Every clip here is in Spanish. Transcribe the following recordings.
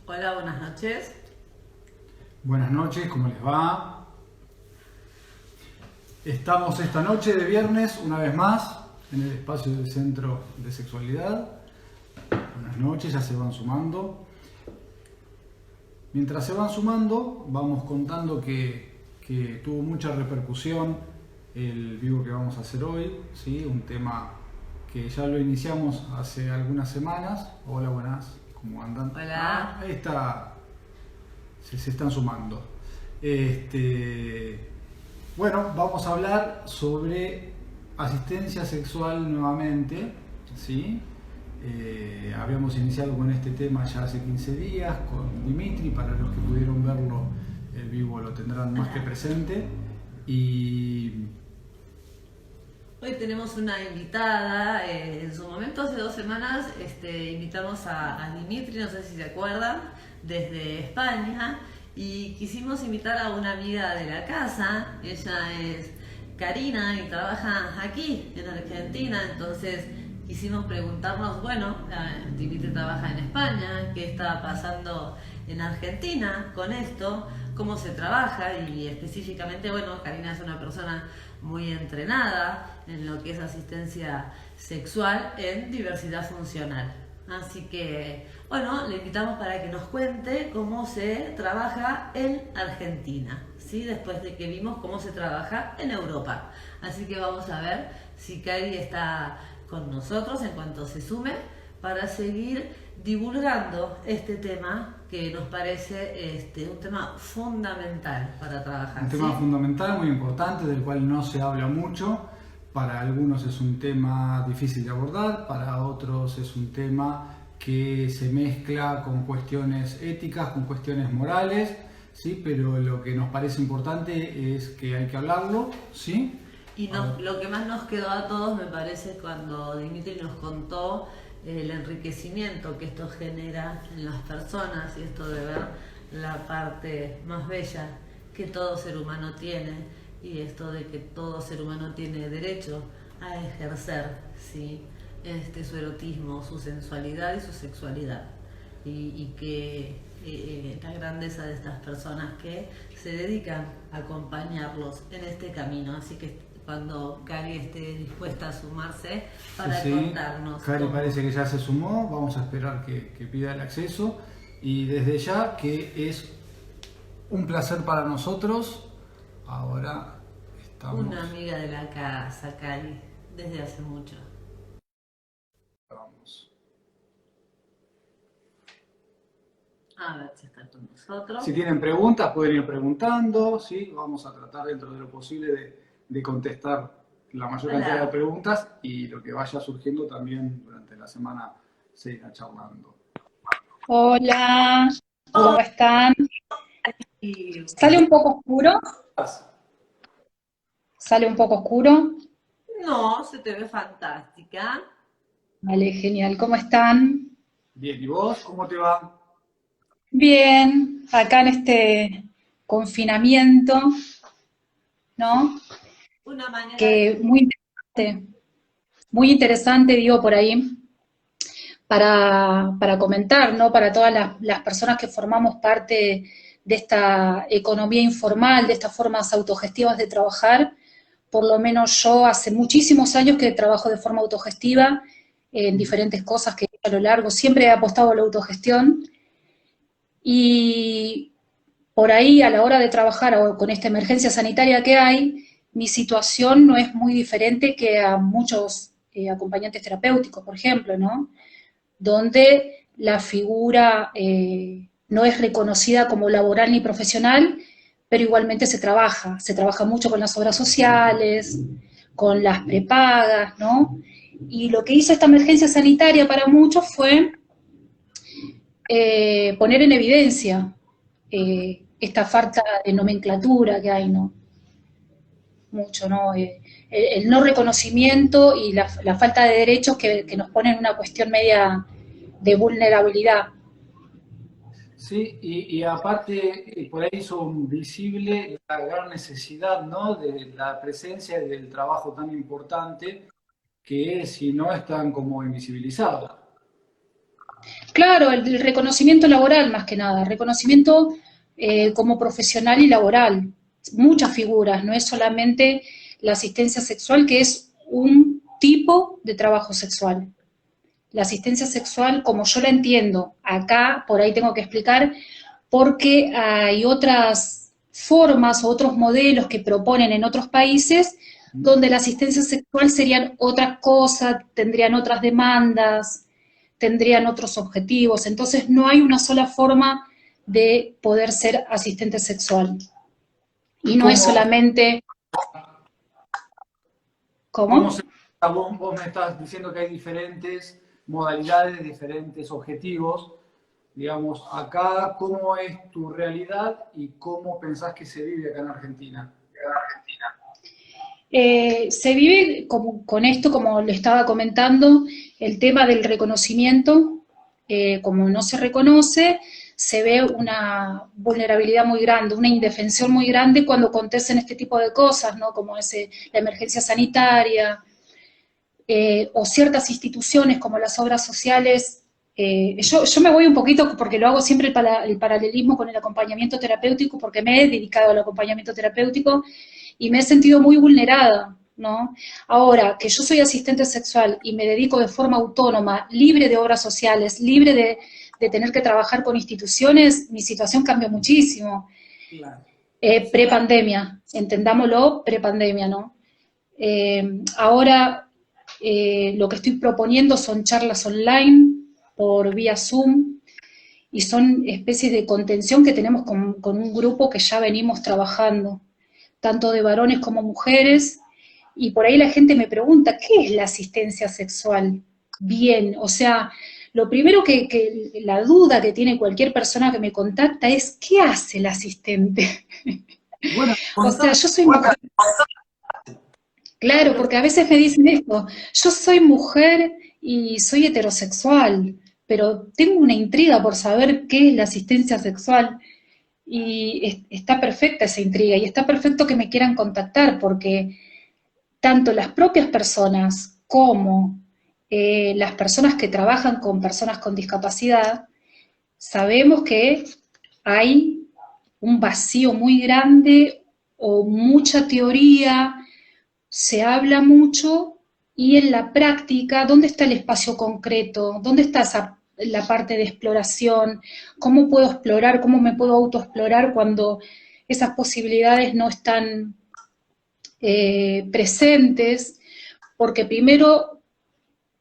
Hola, buenas noches. Buenas noches, ¿cómo les va? Estamos esta noche de viernes, una vez más, en el espacio del Centro de Sexualidad. Buenas noches, ya se van sumando. Mientras se van sumando, vamos contando que tuvo mucha repercusión el vivo que vamos a hacer hoy, ¿sí? Un tema que ya lo iniciamos hace algunas semanas. Hola, buenas, ¿cómo andan? Hola. Ahí está, se están sumando. Este, bueno, vamos a hablar sobre asistencia sexual nuevamente, ¿sí? Habíamos iniciado con este tema ya hace 15 días con Dimitri. Para los que pudieron verlo el vivo lo tendrán más que presente. Y Hoy tenemos una invitada. En su momento, hace 2 semanas, invitamos a Dimitri, no sé si se acuerdan, desde España. Y quisimos invitar a una amiga de la casa. Ella es Karina y trabaja aquí, en Argentina. Entonces quisimos preguntarnos, bueno, Dimitri trabaja en España, ¿qué está pasando en Argentina con esto? ¿Cómo se trabaja? Y específicamente, bueno, Karina es una persona muy entrenada en lo que es asistencia sexual en diversidad funcional. Así que, bueno, le invitamos para que nos cuente cómo se trabaja en Argentina, ¿sí? Después de que vimos cómo se trabaja en Europa. Así que vamos a ver si Cari está con nosotros en cuanto se sume para seguir divulgando este tema que nos parece un tema fundamental para trabajar. un ¿sí? tema fundamental, muy importante, del cual no se habla mucho. Para algunos es un tema difícil de abordar, para otros es un tema que se mezcla con cuestiones éticas, con cuestiones morales, ¿sí? Pero lo que nos parece importante es que hay que hablarlo, ¿sí? Y lo que más nos quedó a todos, me parece, cuando Dimitri nos contó el enriquecimiento que esto genera en las personas y esto de ver la parte más bella que todo ser humano tiene, y esto de que todo ser humano tiene derecho a ejercer, ¿sí? Su erotismo, su sensualidad y su sexualidad. Y que la grandeza de estas personas que se dedican a acompañarlos en este camino. Así que cuando Cari esté dispuesta a sumarse para Sí, contarnos Cari cómo. parece que ya se sumó, vamos a esperar que pida el acceso. Y desde ya que es un placer para nosotros. Ahora Una estamos, amiga de la casa, Cari, desde hace mucho. vamos. A ver si está con nosotros. Si tienen preguntas, pueden ir preguntando, ¿sí? Vamos a tratar dentro de lo posible de contestar la mayor cantidad de Hola. preguntas, y lo que vaya surgiendo también durante la semana se irá charlando. Hola, ¿cómo están? Y ¿Sale un poco oscuro? ¿Sale un poco oscuro? no, se te ve fantástica. Vale, genial. ¿Cómo están? Bien, ¿y vos cómo te va? Bien, acá en este confinamiento, Sí, ¿no? una manera de. Que muy interesante, digo, por ahí, para comentar, ¿no? Para todas las personas que formamos parte de esta economía informal, de estas formas autogestivas de trabajar. Por lo menos yo hace muchísimos años que trabajo de forma autogestiva en diferentes cosas que a lo largo siempre he apostado a la autogestión, y por ahí a la hora de trabajar con esta emergencia sanitaria que hay, mi situación no es muy diferente que a muchos acompañantes terapéuticos, por ejemplo, ¿no? Donde la figura no es reconocida como laboral ni profesional, pero igualmente se trabaja mucho con las obras sociales, con las prepagas, ¿no? Y lo que hizo esta emergencia sanitaria para muchos fue poner en evidencia esta falta de nomenclatura que hay, ¿no? Mucho, ¿no? El no reconocimiento y la falta de derechos que nos ponen en una cuestión media de vulnerabilidad. Sí, y aparte por ahí son visible la gran necesidad, ¿no? De la presencia y del trabajo tan importante que si no están como invisibilizados. Claro, el reconocimiento laboral más que nada, reconocimiento como profesional y laboral. Muchas figuras, no es solamente la asistencia sexual, que es un tipo de trabajo sexual. La asistencia sexual, como yo la entiendo, acá por ahí tengo que explicar, porque hay otras formas o otros modelos que proponen en otros países donde la asistencia sexual serían otras cosas, tendrían otras demandas, tendrían otros objetivos. Entonces no hay una sola forma de poder ser asistente sexual. Y ¿Y no es cómo, solamente, cómo ¿cómo? se... vos me estás diciendo que hay diferentes modalidades, diferentes objetivos. Digamos, acá, ¿cómo es tu realidad y cómo pensás que se vive acá en Argentina? Se vive con esto, como le estaba comentando, el tema del reconocimiento, como no se reconoce, se ve una vulnerabilidad muy grande, una indefensión muy grande cuando acontecen este tipo de cosas, ¿no? Como la emergencia sanitaria, o ciertas instituciones como las obras sociales. Yo me voy un poquito porque lo hago siempre el paralelismo con el acompañamiento terapéutico, porque me he dedicado al acompañamiento terapéutico y me he sentido muy vulnerada, ¿no? Ahora, que yo soy asistente sexual y me dedico de forma autónoma, libre de obras sociales, libre de tener que trabajar con instituciones, mi situación cambió muchísimo. Claro. Prepandemia, entendámoslo, prepandemia, ¿no? Ahora lo que estoy proponiendo son charlas online por vía Zoom y son especies de contención que tenemos con un grupo que ya venimos trabajando, tanto de varones como mujeres, y por ahí la gente me pregunta, ¿qué es la asistencia sexual? Bien, o sea, lo primero que la duda que tiene cualquier persona que me contacta es, ¿qué hace el asistente? Bueno, O sea, contame. yo soy mujer. Claro, porque a veces me dicen esto, yo soy mujer y soy heterosexual, pero tengo una intriga por saber qué es la asistencia sexual y está perfecta esa intriga y está perfecto que me quieran contactar porque tanto las propias personas como las personas que trabajan con personas con discapacidad, sabemos que hay un vacío muy grande o mucha teoría, se habla mucho y en la práctica, ¿dónde está el espacio concreto? ¿Dónde está la parte de exploración? ¿Cómo puedo explorar? ¿Cómo me puedo autoexplorar cuando esas posibilidades no están presentes? Porque primero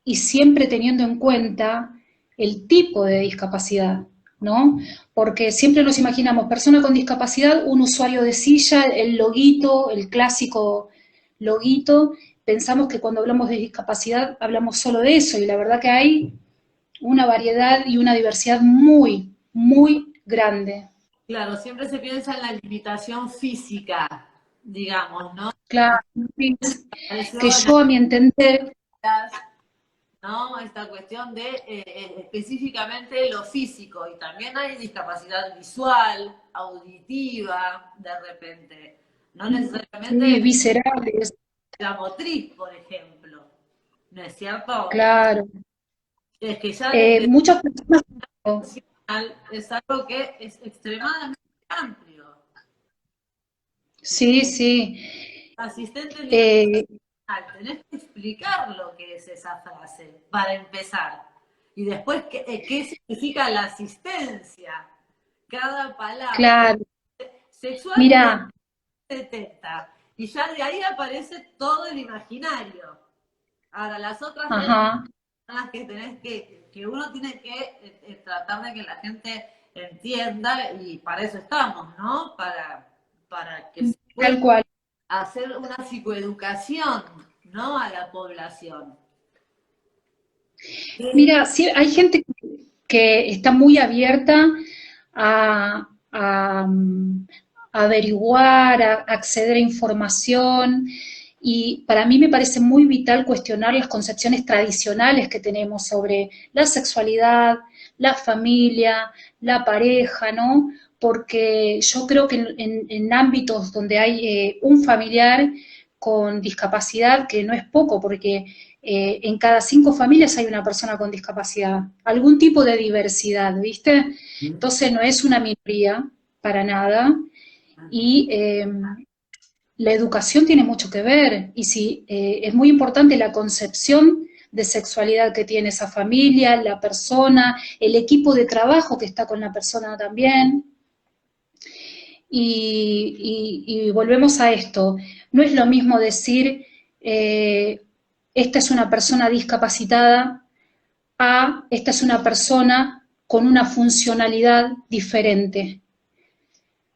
y siempre teniendo en cuenta el tipo de discapacidad, ¿no? Porque siempre nos imaginamos persona con discapacidad, un usuario de silla, el loguito, el clásico loguito, pensamos que cuando hablamos de discapacidad hablamos solo de eso, y la verdad que hay una variedad y una diversidad muy, muy grande. Claro, siempre se piensa en la limitación física, digamos, ¿no? Claro, Apareció que en yo a mi entender, las, ¿no? Esta cuestión de específicamente lo físico, y también hay discapacidad visual, auditiva, de repente, no sí, necesariamente viscerales, la motriz, por ejemplo, ¿no es cierto? claro. Es que ya desde Muchas personas, funcional es algo que es extremadamente amplio. sí, sí. Asistente Eh, tenés que explicar lo que es esa frase para empezar. Y después, ¿qué significa la asistencia? Cada palabra. claro, Sexual desde mira, 70. Y ya de ahí aparece todo el imaginario. Ahora, las otras letras ajá, son las que que uno tiene que tratar de que la gente entienda, y para eso estamos, ¿no? Para que se pueda tal cual. hacer una psicoeducación, ¿no? A la población. Mira, sí, hay gente que está muy abierta a averiguar, a acceder a información, y para mí me parece muy vital cuestionar las concepciones tradicionales que tenemos sobre la sexualidad, la familia, la pareja, ¿no? Porque yo creo que en ámbitos donde hay un familiar con discapacidad, que no es poco, porque en cada 5 familias hay una persona con discapacidad, algún tipo de diversidad, ¿viste? Entonces no es una minoría para nada, y la educación tiene mucho que ver, y sí, es muy importante la concepción de sexualidad que tiene esa familia, la persona, el equipo de trabajo que está con la persona también. Y volvemos a esto, no es lo mismo decir, esta es una persona discapacitada, a esta es una persona con una funcionalidad diferente.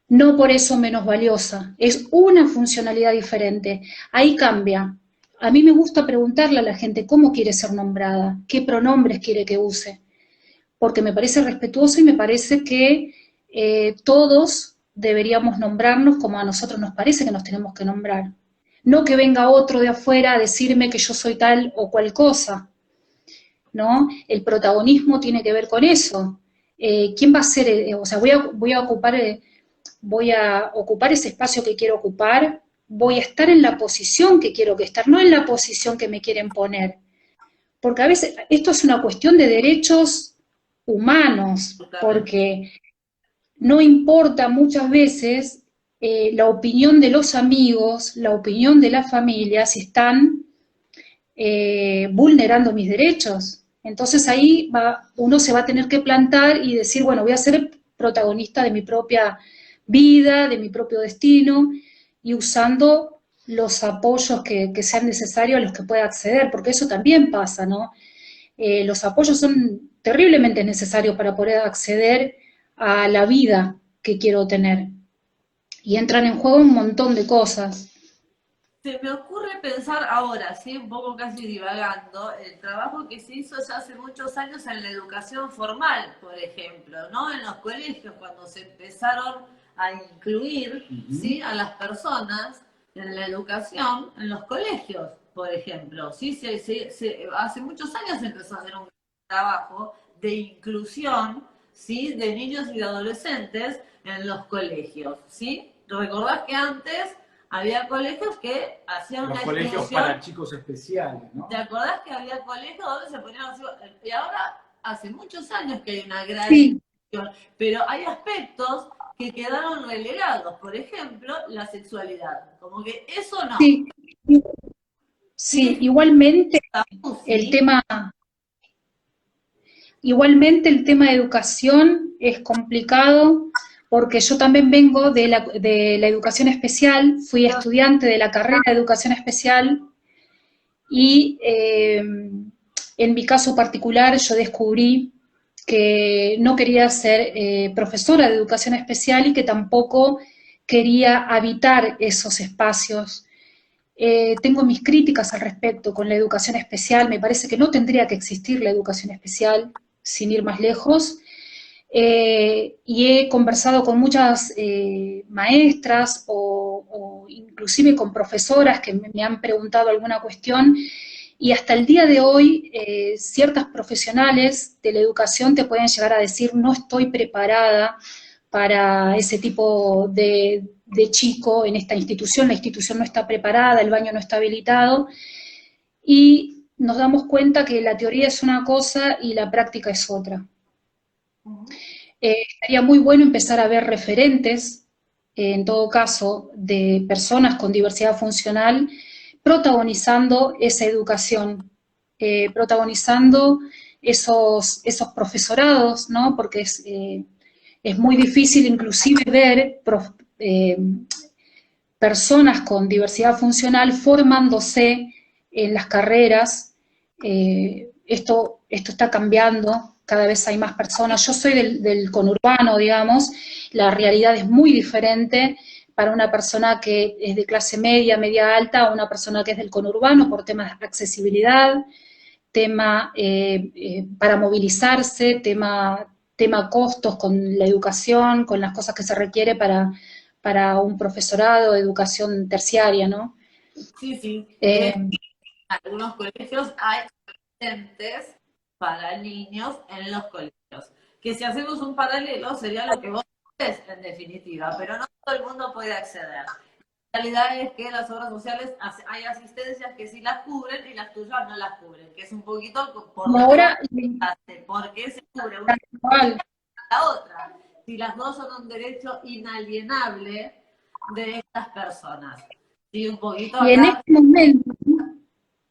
No por eso menos valiosa, es una funcionalidad diferente. Ahí cambia. A mí me gusta preguntarle a la gente cómo quiere ser nombrada, qué pronombres quiere que use, porque me parece respetuoso y me parece que todos deberíamos nombrarnos como a nosotros nos parece que nos tenemos que nombrar. No que venga otro de afuera a decirme que yo soy tal o cual cosa, ¿no? El protagonismo tiene que ver con eso. ¿Quién va a ser? O sea, voy a ocupar ese espacio que quiero ocupar, voy a estar en la posición que quiero que estar, no en la posición que me quieren poner. Porque a veces esto es una cuestión de derechos humanos, porque no importa muchas veces la opinión de los amigos, la opinión de la familia, si están vulnerando mis derechos. Entonces ahí uno se va a tener que plantar y decir, bueno, voy a ser protagonista de mi propia vida, de mi propio destino, y usando los apoyos que sean necesarios a los que pueda acceder, porque eso también pasa, ¿no? Los apoyos son terriblemente necesarios para poder acceder a la vida que quiero tener. Y entran en juego un montón de cosas. Se me ocurre pensar ahora, ¿sí? Un poco casi divagando, el trabajo que se hizo ya hace muchos años en la educación formal, por ejemplo, ¿no? En los colegios, cuando se empezaron a incluir, ¿sí? A las personas en la educación, en los colegios, por ejemplo, ¿sí? Hace muchos años se empezó a hacer un trabajo de inclusión, ¿sí? De niños y de adolescentes en los colegios, ¿sí? ¿Recordás que antes había colegios que hacían Los una colegios exclusión? para chicos especiales, ¿no? ¿Te acordás que había colegios donde se ponían así? Y ahora hace muchos años que hay una gran Sí, inclusión, pero hay aspectos que quedaron relegados, por ejemplo, la sexualidad. Como que eso no. sí, sí, Sigue igualmente estando, el sí, tema, igualmente el tema de educación es complicado porque yo también vengo de la educación especial, fui pero estudiante de la carrera de educación especial y en mi caso particular yo descubrí que no quería ser profesora de educación especial y que tampoco quería habitar esos espacios. Tengo mis críticas al respecto con la educación especial, me parece que no tendría que existir la educación especial, sin ir más lejos, y he conversado con muchas maestras o inclusive con profesoras que me han preguntado alguna cuestión, y hasta el día de hoy ciertas profesionales de la educación te pueden llegar a decir no estoy preparada para ese tipo de chico en esta institución, la institución no está preparada, el baño no está habilitado, y nos damos cuenta que la teoría es una cosa y la práctica es otra. Estaría muy bueno empezar a ver referentes, en todo caso, de personas con diversidad funcional protagonizando esa educación, protagonizando esos profesorados, ¿no? Porque es muy difícil inclusive ver personas con diversidad funcional formándose en las carreras. Esto está cambiando, cada vez hay más personas. Yo soy del conurbano, digamos, la realidad es muy diferente para una persona que es de clase media, media alta, a una persona que es del conurbano por temas de accesibilidad, tema para movilizarse, tema costos con la educación, con las cosas que se requiere para un profesorado, educación terciaria, ¿no? sí, sí. Eh, En algunos colegios hay asistentes para niños en los colegios. Que si hacemos un paralelo sería lo que vos decís en definitiva, pero no todo el mundo puede acceder. realidad es que en las obras sociales hay asistencias que sí las cubren y las tuyas no las cubren, que es un poquito por Como lo que vos ahora, explicaste. ¿Por qué se cubre una igual, a la otra? Si las dos son un derecho inalienable de estas personas. Sí, un poquito y en acá. este momento,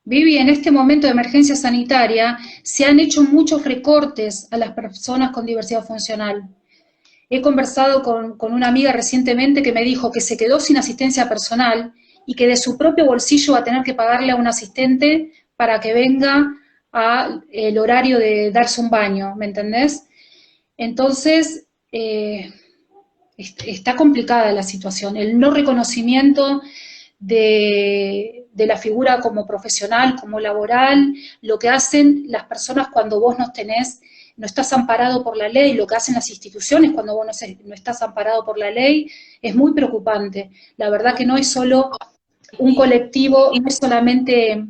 Vivi, en este momento de emergencia sanitaria, se han hecho muchos recortes a las personas con diversidad funcional. He conversado con una amiga recientemente que me dijo que se quedó sin asistencia personal y que de su propio bolsillo va a tener que pagarle a un asistente para que venga al horario de darse un baño, ¿me entendés? Entonces, está complicada la situación. El no reconocimiento de la figura como profesional, como laboral, lo que hacen las personas cuando vos no estás amparado por la ley, lo que hacen las instituciones cuando vos no estás amparado por la ley, es muy preocupante. La verdad que no es solo un colectivo, no es solamente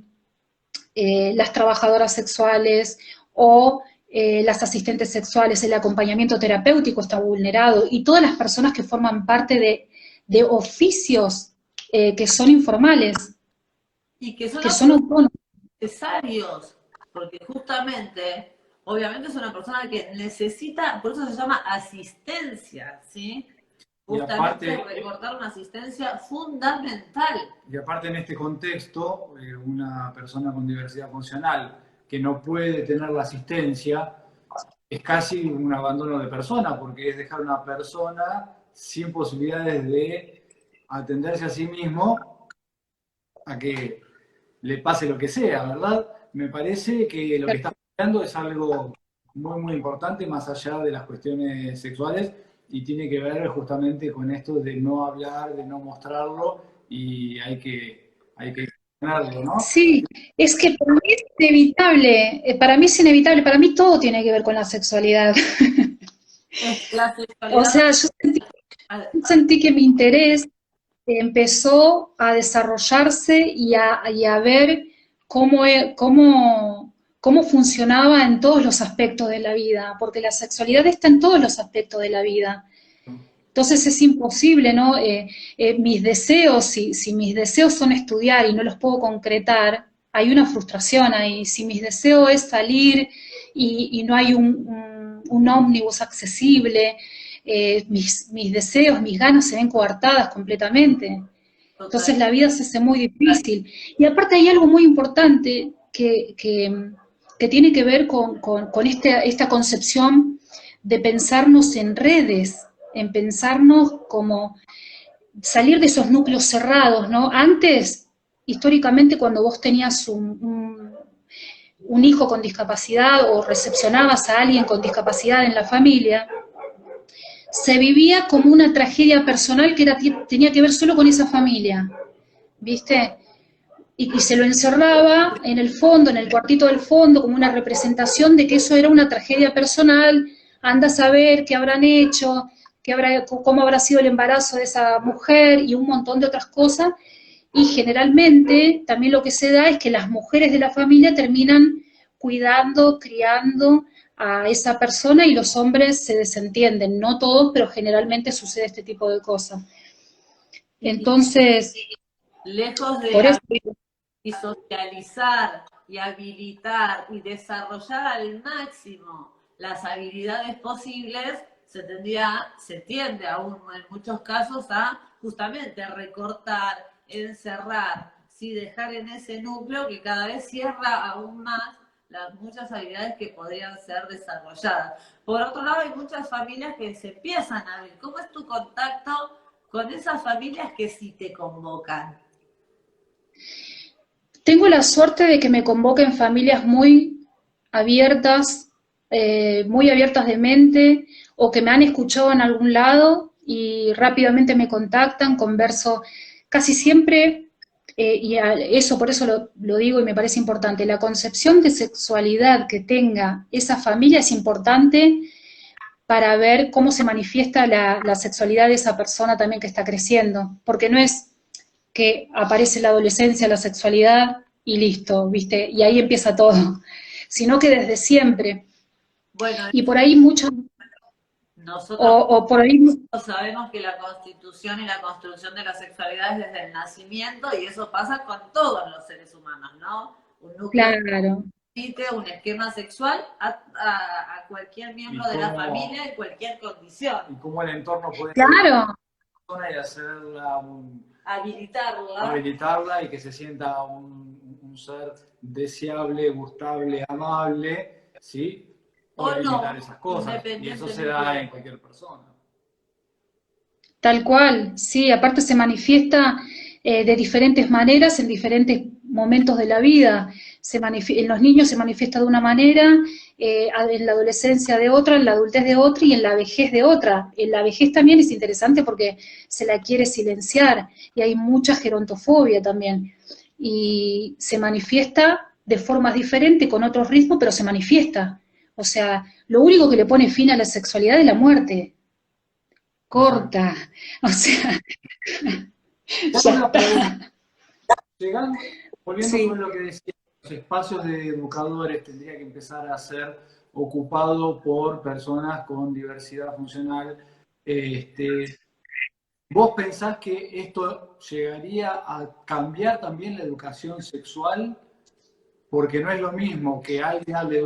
las trabajadoras sexuales o las asistentes sexuales, el acompañamiento terapéutico está vulnerado y todas las personas que forman parte de oficios que son informales, Y que son que son autónomos. necesarios, porque justamente, obviamente es una persona que necesita, por eso se llama asistencia, ¿sí? Y Justamente aparte, recortar una asistencia fundamental. y aparte en este contexto, una persona con diversidad funcional que no puede tener la asistencia es casi un abandono de persona, porque es dejar a una persona sin posibilidades de atenderse a sí mismo a que le pase lo que sea, ¿verdad? Me parece que lo que está planteando es algo muy, muy importante, más allá de las cuestiones sexuales, y tiene que ver justamente con esto de no hablar, de no mostrarlo, y hay que gestionarlo, ¿no? Sí, es que para mí es inevitable, para mí es inevitable, para mí todo tiene que ver con la sexualidad. Es la O sexualidad. sea, yo sentí que mi interés empezó a desarrollarse y a ver cómo funcionaba en todos los aspectos de la vida, porque la sexualidad está en todos los aspectos de la vida. Entonces es imposible, ¿no? Mis deseos, si mis deseos son estudiar y no los puedo concretar, hay una frustración ahí. Si mis deseos es salir y no hay un ómnibus accesible, mis deseos, mis ganas se ven coartadas completamente. Total. Entonces la vida se hace muy difícil. Y aparte hay algo muy importante que tiene que ver con esta concepción de pensarnos en redes, en pensarnos como salir de esos núcleos cerrados, ¿no? Antes, históricamente, cuando vos tenías un hijo con discapacidad o recepcionabas a alguien con discapacidad en la familia, se vivía como una tragedia personal que tenía que ver solo con esa familia, ¿viste? Y se lo encerraba en el fondo, en el cuartito del fondo, como una representación de que eso era una tragedia personal, anda a saber qué habrán hecho, cómo habrá sido el embarazo de esa mujer y un montón de otras cosas, y generalmente también lo que se da es que las mujeres de la familia terminan cuidando, criando a esa persona y los hombres se desentienden, no todos, pero generalmente sucede este tipo de cosas. Y Entonces, lejos por de eso y socializar y habilitar y desarrollar al máximo las habilidades posibles, se tiende aún en muchos casos a justamente recortar, encerrar, sí, dejar en ese núcleo que cada vez cierra aún más las muchas habilidades que podrían ser desarrolladas. Por otro lado, hay muchas familias que se empiezan a ver. ¿Cómo es tu contacto con esas familias que sí te convocan? tengo la suerte de que me convoquen familias muy abiertas de mente, o que me han escuchado en algún lado y rápidamente me contactan, converso casi siempre, eso por eso lo digo y me parece importante, la concepción de sexualidad que tenga esa familia es importante para ver cómo se manifiesta la sexualidad de esa persona también que está creciendo, porque no es que aparece la adolescencia, la sexualidad y listo, ¿viste? Y ahí empieza todo, sino que desde siempre. Bueno, Y por ahí muchos, Nosotros O por ahí, sabemos que la constitución y la construcción de la sexualidad es desde el nacimiento y eso pasa con todos los seres humanos, ¿no? Un núcleo claro, permite un esquema sexual a cualquier miembro de la familia en cualquier condición. Y cómo el entorno puede claro, y hacerla habilitarla y que se sienta un ser deseable, gustable, amable, ¿sí? O limitar esas cosas. Y eso se da en cualquier persona. tal cual, sí, aparte se manifiesta de diferentes maneras en diferentes momentos de la vida. En los niños se manifiesta de una manera, en la adolescencia de otra, en la adultez de otra y en la vejez de otra. En la vejez también es interesante porque se la quiere silenciar y hay mucha gerontofobia también. Y se manifiesta de formas diferentes, con otros ritmos, pero se manifiesta. O sea, lo único que le pone fin a la sexualidad es la muerte. Corta. O sea, ya está. Llegando, volviendo Sí, sobre lo que decía, los espacios de educadores tendría que empezar a ser ocupado por personas con diversidad funcional. ¿Vos pensás que esto llegaría a cambiar también la educación sexual? Porque no es lo mismo que alguien hable.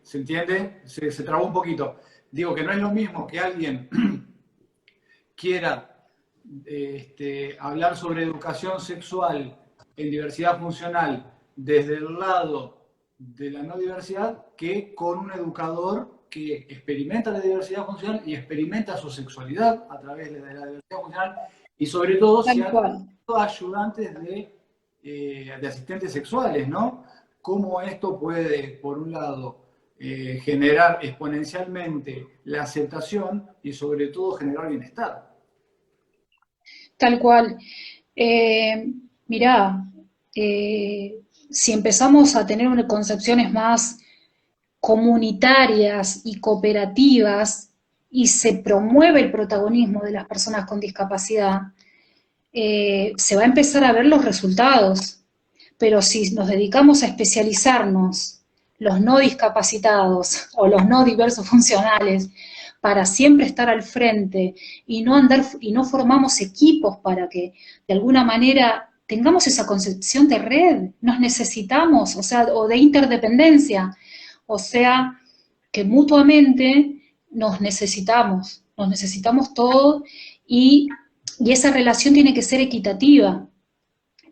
¿Se entiende? Se trabó un poquito. Digo que no es lo mismo que alguien quiera hablar sobre educación sexual en diversidad funcional desde el lado de la no diversidad que con un educador que experimenta la diversidad funcional y experimenta su sexualidad a través de la diversidad funcional y sobre todo tal sea cual. ayudantes de asistentes sexuales, ¿no? Cómo esto puede, por un lado, generar exponencialmente la aceptación y sobre todo generar bienestar. Tal cual. Eh, Mirá, si empezamos a tener concepciones más comunitarias y cooperativas y se promueve el protagonismo de las personas con discapacidad, se va a empezar a ver los resultados. Pero si nos dedicamos a especializarnos, los no discapacitados o los no diversos funcionales, para siempre estar al frente y no andar y no formamos equipos para que de alguna manera tengamos esa concepción de red, nos necesitamos, o sea, o de interdependencia, o sea, que mutuamente nos necesitamos todos y esa relación tiene que ser equitativa,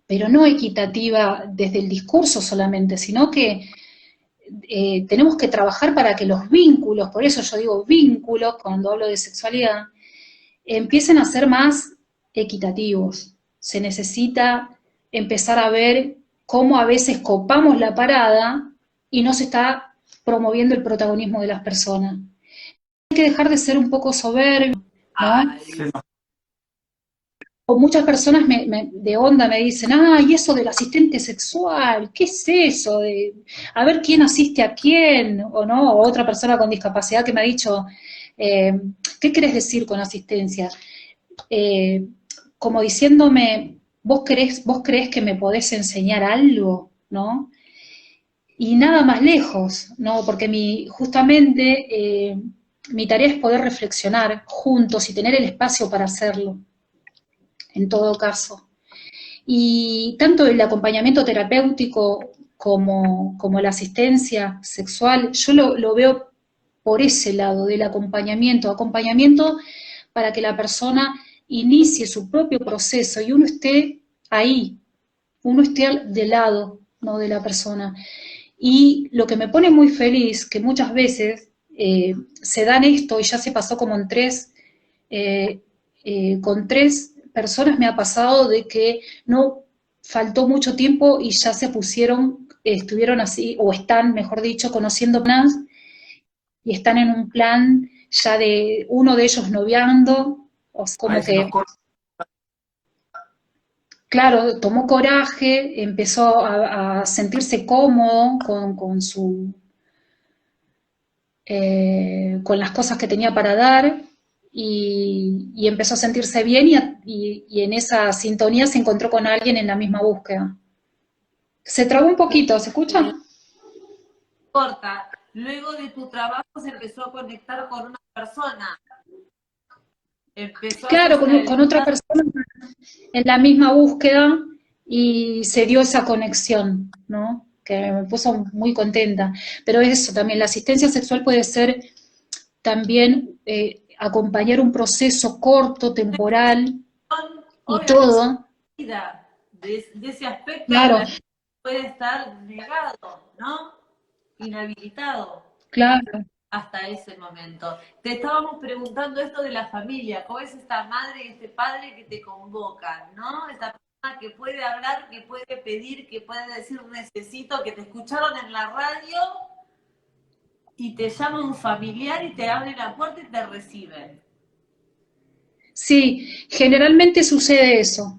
pero no equitativa desde el discurso solamente, sino que tenemos que trabajar para que los vínculos, por eso yo digo vínculos cuando hablo de sexualidad, empiecen a ser más equitativos. Se necesita empezar a ver cómo a veces copamos la parada y no se está promoviendo el protagonismo de las personas. Hay que dejar de ser un poco soberbio, ¿no? O muchas personas de onda me dicen, y eso del asistente sexual, ¿qué es eso? A ver quién asiste a quién, o no, o otra persona con discapacidad que me ha dicho, ¿qué querés decir con asistencia? Como diciéndome, vos creés que me podés enseñar algo, ¿no? Y nada más lejos, ¿no? Porque justamente mi tarea es poder reflexionar juntos y tener el espacio para hacerlo, en todo caso. Y tanto el acompañamiento terapéutico como la asistencia sexual, yo lo veo por ese lado del acompañamiento para que la persona inicie su propio proceso y uno esté ahí, uno esté del lado, ¿no?, de la persona. Y lo que me pone muy feliz, que muchas veces se dan esto, y ya se pasó como con tres personas me ha pasado de que no faltó mucho tiempo y ya se estuvieron así, o están, mejor dicho, conociendo más, y están en un plan ya de uno de ellos noviando, o sea, como que, claro, tomó coraje, empezó a sentirse cómodo con las cosas que tenía para dar y empezó a sentirse bien y en esa sintonía se encontró con alguien en la misma búsqueda. Se trabó un poquito, ¿se escucha? Corta. luego de tu trabajo se empezó a conectar con una persona, empezó a Claro, con otra socializar. persona en la misma búsqueda y se dio esa conexión, ¿no? Que me puso muy contenta. Pero eso también, la asistencia sexual puede ser también acompañar un proceso corto, temporal y Obviamente, todo. vida de ese aspecto de Claro, la vida puede estar negado, ¿no? Inhabilitado claro. hasta ese momento. Te estábamos preguntando esto de la familia, ¿cómo es esta madre y este padre que te convocan, ¿no? Esta persona que puede hablar, que puede pedir, que puede decir necesito, que te escucharon en la radio y te llama un familiar y te abre la puerta y te reciben. Sí, generalmente sucede eso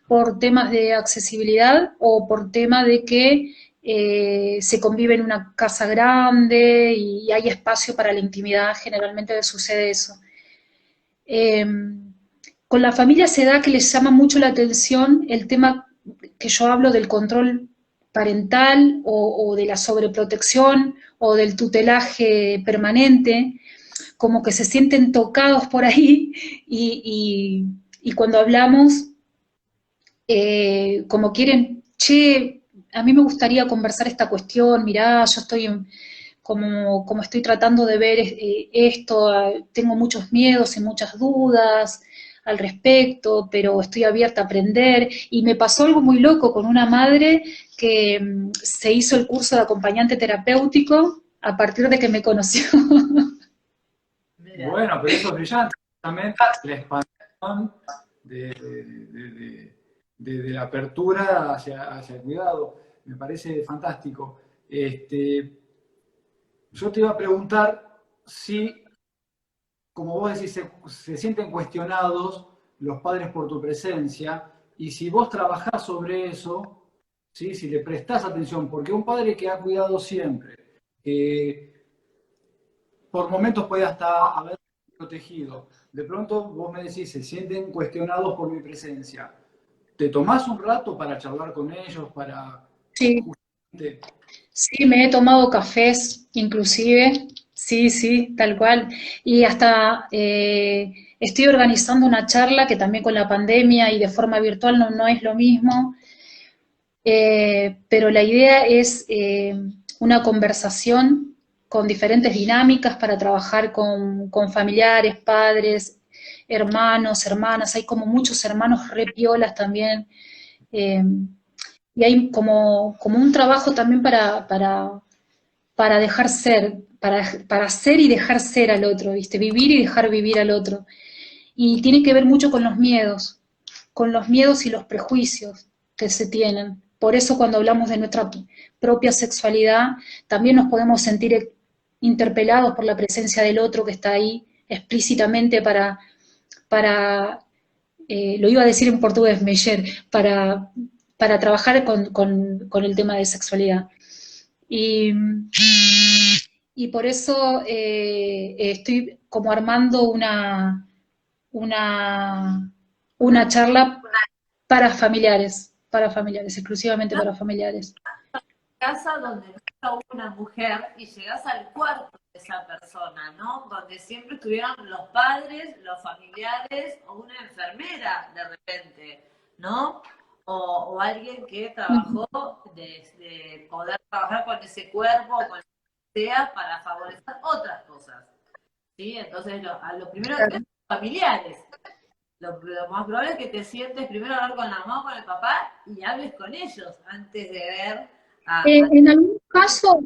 por temas de accesibilidad o por tema de que se convive en una casa grande y hay espacio para la intimidad, generalmente sucede eso. Eh, con la familia se da que les llama mucho la atención el tema que yo hablo del control parental o de la sobreprotección o del tutelaje permanente, como que se sienten tocados por ahí y cuando hablamos, como quieren, che, a mí me gustaría conversar esta cuestión, mirá, yo estoy como estoy tratando de ver esto, tengo muchos miedos y muchas dudas al respecto, pero estoy abierta a aprender. Y me pasó algo muy loco con una madre que se hizo el curso de acompañante terapéutico a partir de que me conoció. Mira, Bueno, pero eso es brillante, justamente la expansión de la apertura hacia el cuidado. Me parece fantástico. Yo te iba a preguntar si, como vos decís, se sienten cuestionados los padres por tu presencia, y si vos trabajás sobre eso, ¿sí? Si le prestás atención, porque un padre que ha cuidado siempre, que por momentos puede hasta haber protegido, de pronto vos me decís, se sienten cuestionados por mi presencia. ¿Te tomás un rato para charlar con ellos, para Sí, justamente... sí, me he tomado cafés, inclusive, sí, sí, tal cual. Y hasta estoy organizando una charla que también con la pandemia y de forma virtual no es lo mismo, pero la idea es una conversación con diferentes dinámicas para trabajar con familiares, padres, hermanos, hermanas. Hay como muchos hermanos re piolas también. eh, y hay como un trabajo también para dejar ser, para ser y dejar ser al otro, ¿viste? Vivir y dejar vivir al otro. Y tiene que ver mucho con los miedos y los prejuicios que se tienen. Por eso cuando hablamos de nuestra propia sexualidad, también nos podemos sentir interpelados por la presencia del otro que está ahí explícitamente lo iba a decir en portugués, Meyer, para trabajar con el tema de sexualidad. Y, y por eso estoy como armando una, una charla para familiares, exclusivamente para familiares. casa donde nunca hubo una mujer y llegas al cuarto de esa persona, ¿no? Donde siempre estuvieron los padres, los familiares o una enfermera de repente, ¿no? O alguien que trabajó de poder trabajar con ese cuerpo o con lo que sea para favorecer otras cosas, ¿sí? Entonces, a lo primero que ves son familiares. Lo más probable es que te sientes primero a hablar con la mamá o con el papá y hables con ellos antes de ver a En algún caso,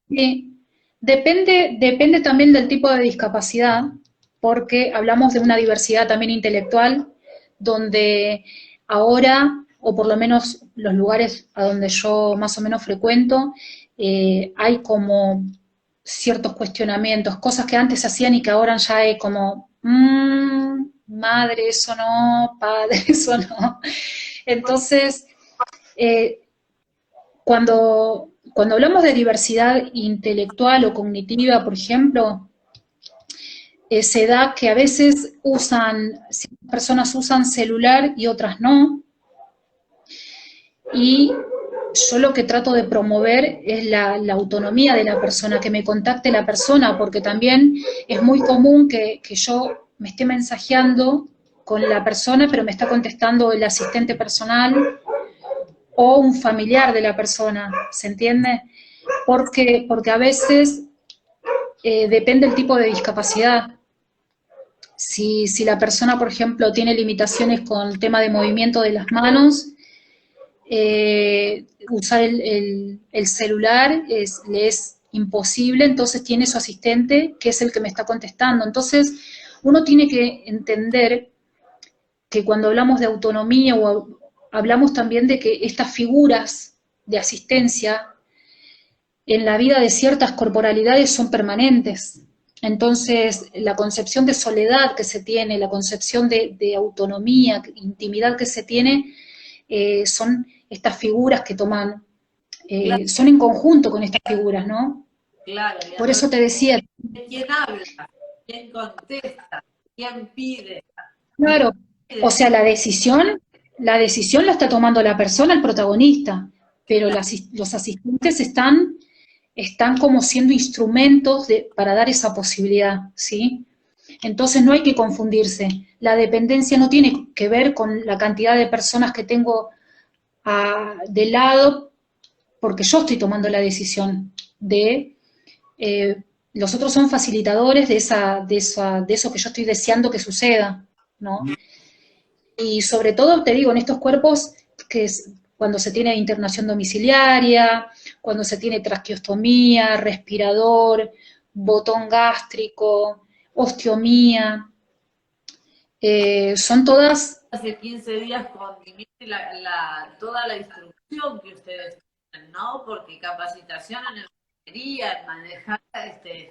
depende también del tipo de discapacidad, porque hablamos de una diversidad también intelectual, donde ahora, o por lo menos los lugares a donde yo más o menos frecuento, hay como ciertos cuestionamientos, cosas que antes se hacían y que ahora ya es como, madre, eso no, padre, eso no. Entonces, eh, cuando hablamos de diversidad intelectual o cognitiva, por ejemplo, se da que a veces ciertas personas usan celular y otras no, y yo lo que trato de promover es la autonomía de la persona, que me contacte la persona, porque también es muy común que yo me esté mensajeando con la persona, pero me está contestando el asistente personal o un familiar de la persona, ¿se entiende? Porque a veces depende del tipo de discapacidad. Si la persona, por ejemplo, tiene limitaciones con el tema de movimiento de las manos, usar el celular le es imposible, entonces tiene su asistente, que es el que me está contestando. Entonces, uno tiene que entender que cuando hablamos de autonomía o hablamos también de que estas figuras de asistencia en la vida de ciertas corporalidades son permanentes. Entonces, la concepción de soledad que se tiene, la concepción de autonomía, intimidad que se tiene, son estas figuras que toman, Claro, son en conjunto con estas figuras, ¿no? claro, Por eso te decía, ¿quién habla? ¿Quién contesta? ¿Quién pide? claro, o sea, la decisión la está tomando la persona, el protagonista, pero los asistentes están como siendo instrumentos para dar esa posibilidad, ¿sí? Entonces no hay que confundirse. La dependencia no tiene que ver con la cantidad de personas que tengo de lado, porque yo estoy tomando la decisión de... los otros son facilitadores de eso que yo estoy deseando que suceda, ¿no? Y sobre todo, te digo, en estos cuerpos que es cuando se tiene internación domiciliaria, cuando se tiene traqueostomía, respirador, botón gástrico, osteomía, son todas, Hace 15 días con Dimitri toda la instrucción que ustedes tienen, ¿no? Porque capacitación en enfermería, en manejar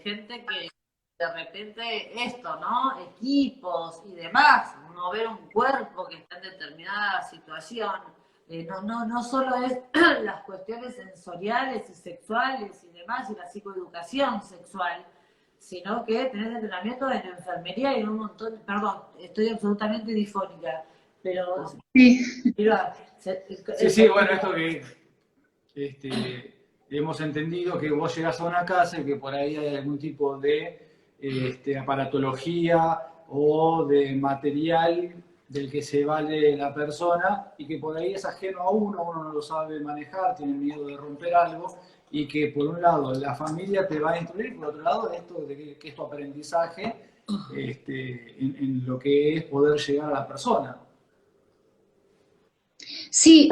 gente que de repente esto, ¿no? Equipos y demás, mover un cuerpo que está en determinada situación. No solo es las cuestiones sensoriales y sexuales y demás, y la psicoeducación sexual, sino que tenés entrenamiento en enfermería y en un montón, perdón, estoy absolutamente difónica, pero... sí, Sí, bueno, esto que hemos entendido que vos llegás a una casa y que por ahí hay algún tipo de aparatología o de material del que se vale la persona y que por ahí es ajeno a uno no lo sabe manejar, tiene miedo de romper algo y que por un lado la familia te va a instruir, por otro lado esto de que es tu aprendizaje en lo que es poder llegar a la persona. sí,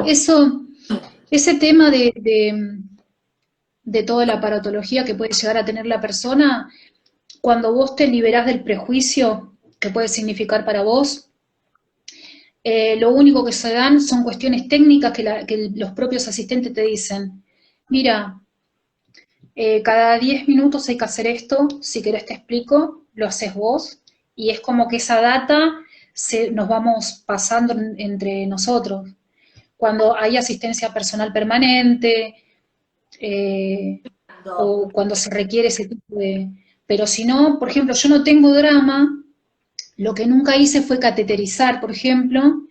ese tema de toda la aparatología que puede llegar a tener la persona, cuando vos te liberás del prejuicio que puede significar para vos, lo único que se dan son cuestiones técnicas que los propios asistentes te dicen. Mira, cada 10 minutos hay que hacer esto, si querés te explico, lo haces vos, y es como que esa data nos vamos pasando entre nosotros. Cuando hay asistencia personal permanente, o cuando se requiere ese tipo de... Pero si no, por ejemplo, yo no tengo drama, lo que nunca hice fue cateterizar, por ejemplo,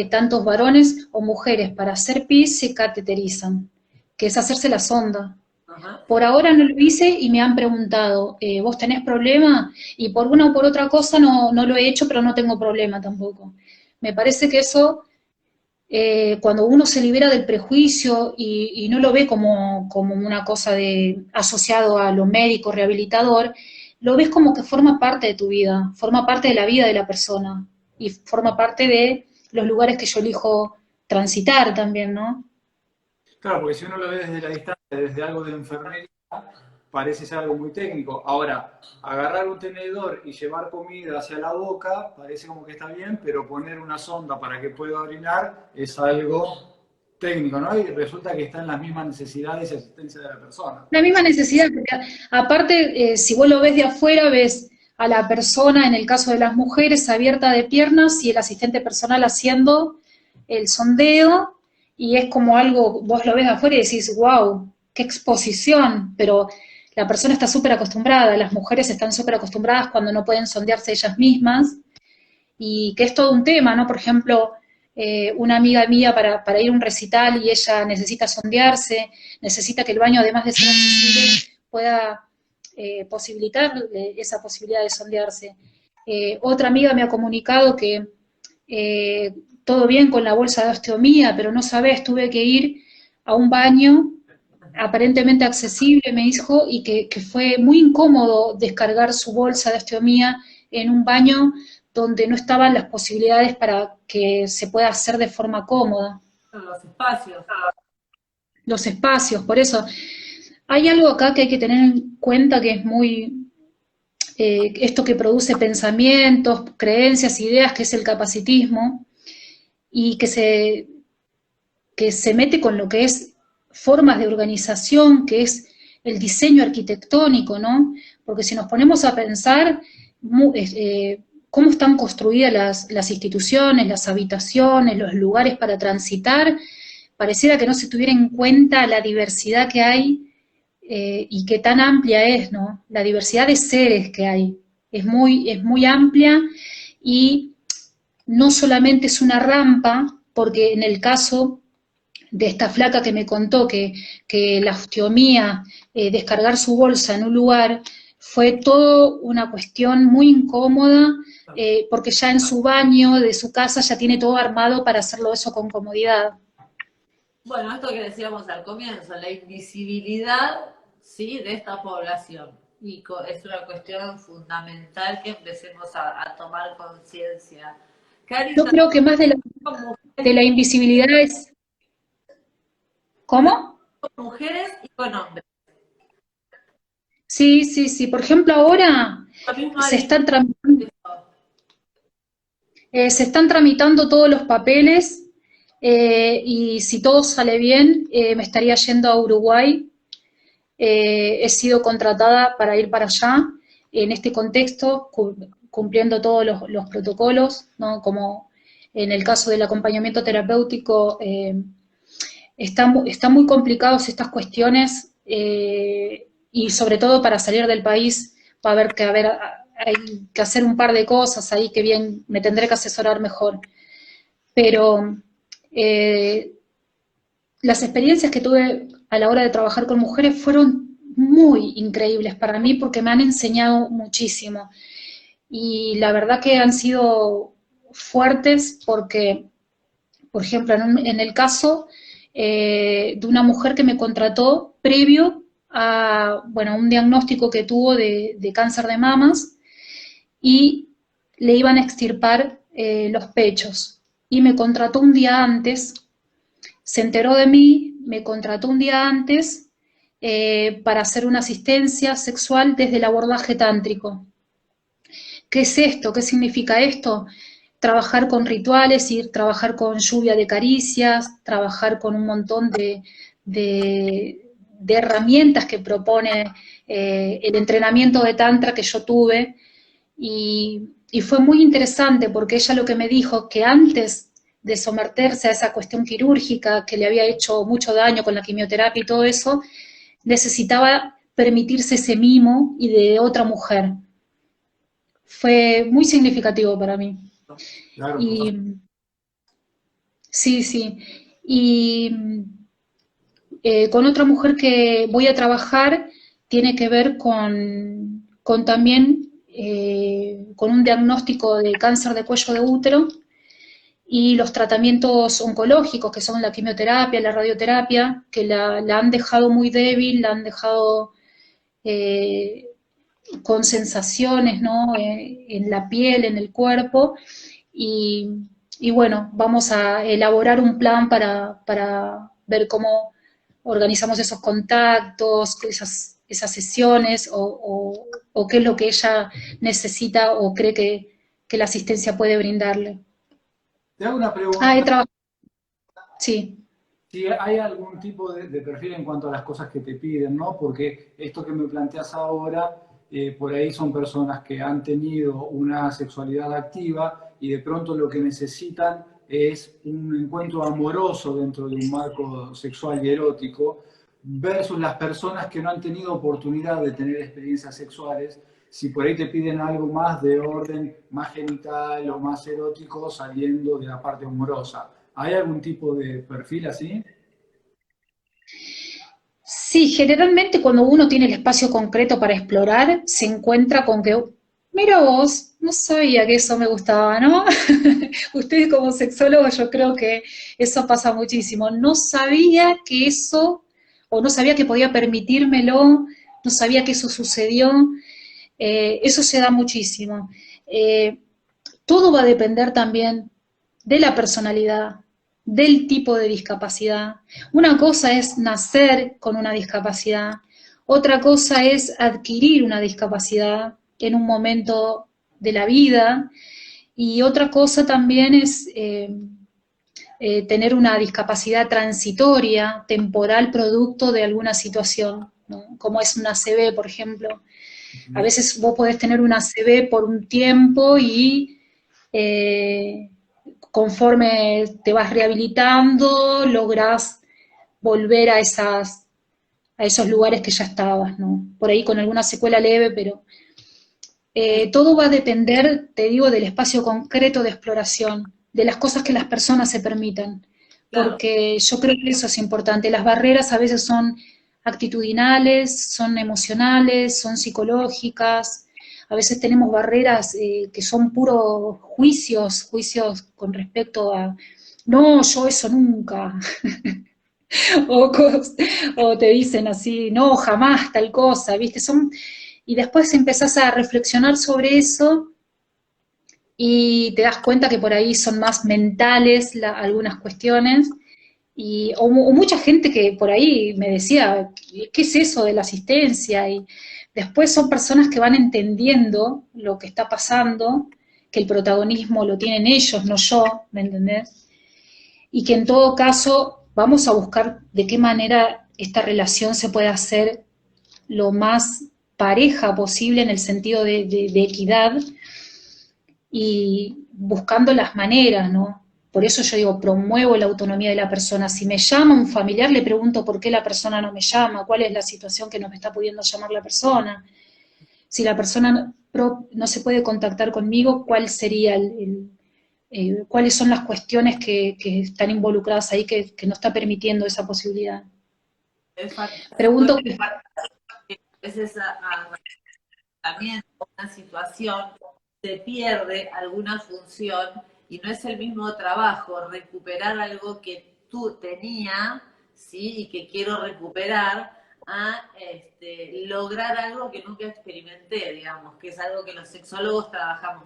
tantos varones o mujeres para hacer pis se cateterizan, que es hacerse la sonda. Ajá. Por ahora no lo hice y me han preguntado, ¿vos tenés problema? Y por una o por otra cosa no lo he hecho, pero no tengo problema tampoco. Me parece que eso, cuando uno se libera del prejuicio y no lo ve como una cosa asociado a lo médico, rehabilitador, lo ves como que forma parte de tu vida, forma parte de la vida de la persona y forma parte de los lugares que yo elijo transitar también, ¿no? Claro, porque si uno lo ve desde la distancia, desde algo de enfermería, parece ser algo muy técnico. Ahora, agarrar un tenedor y llevar comida hacia la boca parece como que está bien, pero poner una sonda para que pueda orinar es algo técnico, ¿no? Y resulta que están las mismas necesidades y asistencia de la persona. La misma necesidad, porque aparte, si vos lo ves de afuera, ves a la persona, en el caso de las mujeres, abierta de piernas y el asistente personal haciendo el sondeo, y es como algo, vos lo ves de afuera y decís, wow, qué exposición, pero la persona está súper acostumbrada, las mujeres están súper acostumbradas cuando no pueden sondearse ellas mismas, y que es todo un tema, ¿no? Por ejemplo, una amiga mía para ir a un recital y ella necesita sondearse, necesita que el baño, además de ser accesible, pueda posibilitar esa posibilidad de sondearse. Otra amiga me ha comunicado que todo bien con la bolsa de osteomía, pero no sabes, tuve que ir a un baño aparentemente accesible, me dijo, y que fue muy incómodo descargar su bolsa de osteomía en un baño donde no estaban las posibilidades para que se pueda hacer de forma cómoda. Los espacios. Los espacios, por eso. Hay algo acá que hay que tener en cuenta que es muy, esto que produce pensamientos, creencias, ideas, que es el capacitismo, y que se mete con lo que es formas de organización, que es el diseño arquitectónico, ¿no? Porque si nos ponemos a pensar cómo están construidas las instituciones, las habitaciones, los lugares para transitar, pareciera que no se tuviera en cuenta la diversidad que hay y qué tan amplia es, ¿no? La diversidad de seres que hay. Es muy amplia y no solamente es una rampa, porque en el caso de esta flaca que me contó que la osteomía, descargar su bolsa en un lugar, fue todo una cuestión muy incómoda, porque ya en su baño de su casa ya tiene todo armado para hacerlo eso con comodidad. Bueno, esto que decíamos al comienzo, la invisibilidad, ¿sí?, de esta población. Y es una cuestión fundamental que empecemos a tomar conciencia. Yo creo que más de la invisibilidad es... ¿Cómo? Con mujeres y con hombres. Sí, sí, sí. Por ejemplo, ahora se están tramitando todos los papeles y si todo sale bien, me estaría yendo a Uruguay. He sido contratada para ir para allá en este contexto, cumpliendo todos los protocolos, ¿no? Como en el caso del acompañamiento terapéutico, están muy complicados estas cuestiones y sobre todo para salir del país va a haber hay que hacer un par de cosas ahí que bien me tendré que asesorar mejor. Pero las experiencias que tuve a la hora de trabajar con mujeres fueron muy increíbles para mí porque me han enseñado muchísimo. Y la verdad que han sido fuertes porque, por ejemplo, en el caso de una mujer que me contrató previo a, bueno, un diagnóstico que tuvo de cáncer de mamas y le iban a extirpar los pechos. Y me contrató un día antes, se enteró de mí, me contrató un día antes para hacer una asistencia sexual desde el abordaje tántrico. ¿Qué es esto? ¿Qué significa esto? Trabajar con rituales, trabajar con lluvia de caricias, trabajar con un montón de herramientas que propone el entrenamiento de Tantra que yo tuve, y fue muy interesante porque ella lo que me dijo, que antes de someterse a esa cuestión quirúrgica que le había hecho mucho daño con la quimioterapia y todo eso, necesitaba permitirse ese mimo y de otra mujer. Fue muy significativo para mí. Claro. Sí, sí. Y con otra mujer que voy a trabajar tiene que ver con también con un diagnóstico de cáncer de cuello de útero y los tratamientos oncológicos, que son la quimioterapia, la radioterapia, que la han dejado muy débil, la han dejado con sensaciones, ¿no? En la piel, en el cuerpo, y bueno, vamos a elaborar un plan para ver cómo organizamos esos contactos, esas sesiones, o qué es lo que ella necesita o cree que la asistencia puede brindarle. Te hago una pregunta. He trabajado. Sí. Si hay algún tipo de perfil en cuanto a las cosas que te piden, ¿no? Porque esto que me planteas ahora, por ahí son personas que han tenido una sexualidad activa y de pronto lo que necesitan es un encuentro amoroso dentro de un marco sexual y erótico, versus las personas que no han tenido oportunidad de tener experiencias sexuales Si por ahí te piden algo más de orden, más genital o más erótico, saliendo de la parte humorosa. ¿Hay algún tipo de perfil así? Sí, generalmente cuando uno tiene el espacio concreto para explorar, se encuentra con que, mira vos, no sabía que eso me gustaba, ¿no? Ustedes como sexólogos yo creo que eso pasa muchísimo. No sabía que eso, o no sabía que podía permitírmelo, no sabía que eso sucedió. Eso se da muchísimo. Eh, Todo va a depender también de la personalidad, del tipo de discapacidad. Una cosa es nacer con una discapacidad, otra cosa es adquirir una discapacidad en un momento de la vida y otra cosa también es tener una discapacidad transitoria, temporal, producto de alguna situación, ¿no? Como es una ACV, por ejemplo. A veces vos podés tener una ACV por un tiempo y eh, conforme te vas rehabilitando, lográs volver a esos lugares que ya estabas, ¿no? Por ahí con alguna secuela leve, pero todo va a depender, te digo, del espacio concreto de exploración, de las cosas que las personas se permitan, Claro, porque yo creo que eso es importante. Las barreras a veces son actitudinales, son emocionales, son psicológicas, a veces tenemos barreras que son puros juicios, juicios con respecto a, no, yo eso nunca, o, o te dicen así, no, jamás tal cosa, ¿viste? Y después empezás a reflexionar sobre eso y te das cuenta que por ahí son más mentales algunas cuestiones. O mucha gente que por ahí me decía, ¿qué es eso de la asistencia? Y después son personas que van entendiendo lo que está pasando, que el protagonismo lo tienen ellos, no yo, ¿me entendés? Y que en todo caso vamos a buscar de qué manera esta relación se puede hacer lo más pareja posible en el sentido de equidad y buscando las maneras, ¿no? Por eso yo digo, promuevo la autonomía de la persona. Si me llama un familiar, le pregunto por qué la persona no me llama, cuál es la situación que no me está pudiendo llamar la persona. Si la persona no se puede contactar conmigo, ¿cuál sería cuáles son las cuestiones que están involucradas ahí que no está permitiendo esa posibilidad? es fantástico. Pregunto, Es esa también una situación, se pierde alguna función y no es el mismo trabajo recuperar algo que tú tenías, ¿sí? Y que quiero recuperar a lograr algo que nunca experimenté, digamos, que es algo que los sexólogos trabajamos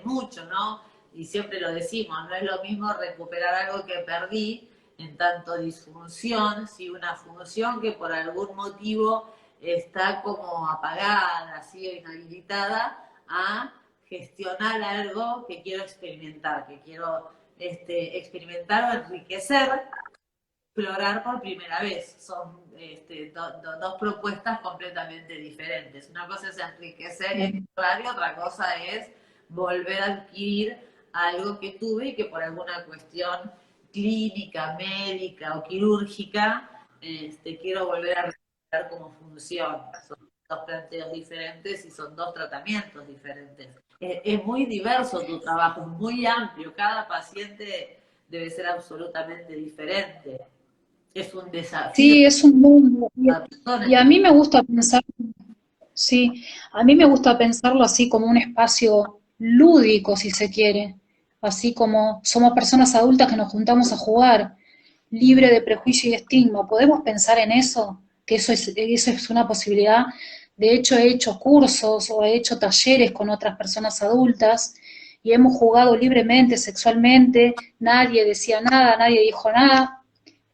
mucho, ¿no? Y siempre lo decimos, no es lo mismo recuperar algo que perdí en tanto disfunción, si una función que por algún motivo está como apagada, así o inhabilitada a gestionar algo que quiero experimentar, que quiero experimentar o enriquecer, explorar por primera vez. Son dos propuestas completamente diferentes. Una cosa es enriquecer y explorar y otra cosa es volver a adquirir algo que tuve y que por alguna cuestión clínica, médica o quirúrgica quiero volver a recuperar como función. Son dos planteos diferentes y son dos tratamientos diferentes. Es muy diverso tu trabajo, es muy amplio. Cada paciente debe ser absolutamente diferente. Es un desafío sí, es un mundo. para la persona. Y a mí me gusta pensar, sí, a mí me gusta pensarlo así como un espacio lúdico, si se quiere, así como somos personas adultas que nos juntamos a jugar, libre de prejuicio y estigma. ¿Podemos pensar en eso? Que eso es una posibilidad. De hecho, he hecho cursos o he hecho talleres con otras personas adultas y hemos jugado libremente, sexualmente, nadie decía nada, nadie dijo nada,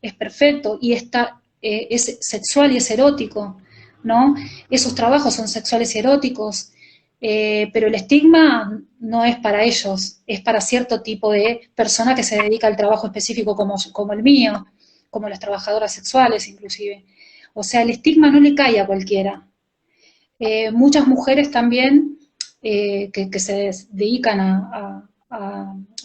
es perfecto y es sexual y es erótico, ¿no? Esos trabajos son sexuales y eróticos, pero el estigma no es para ellos, es para cierto tipo de persona que se dedica al trabajo específico como el mío, como las trabajadoras sexuales inclusive. O sea, el estigma no le cae a cualquiera. Muchas mujeres también que se dedican a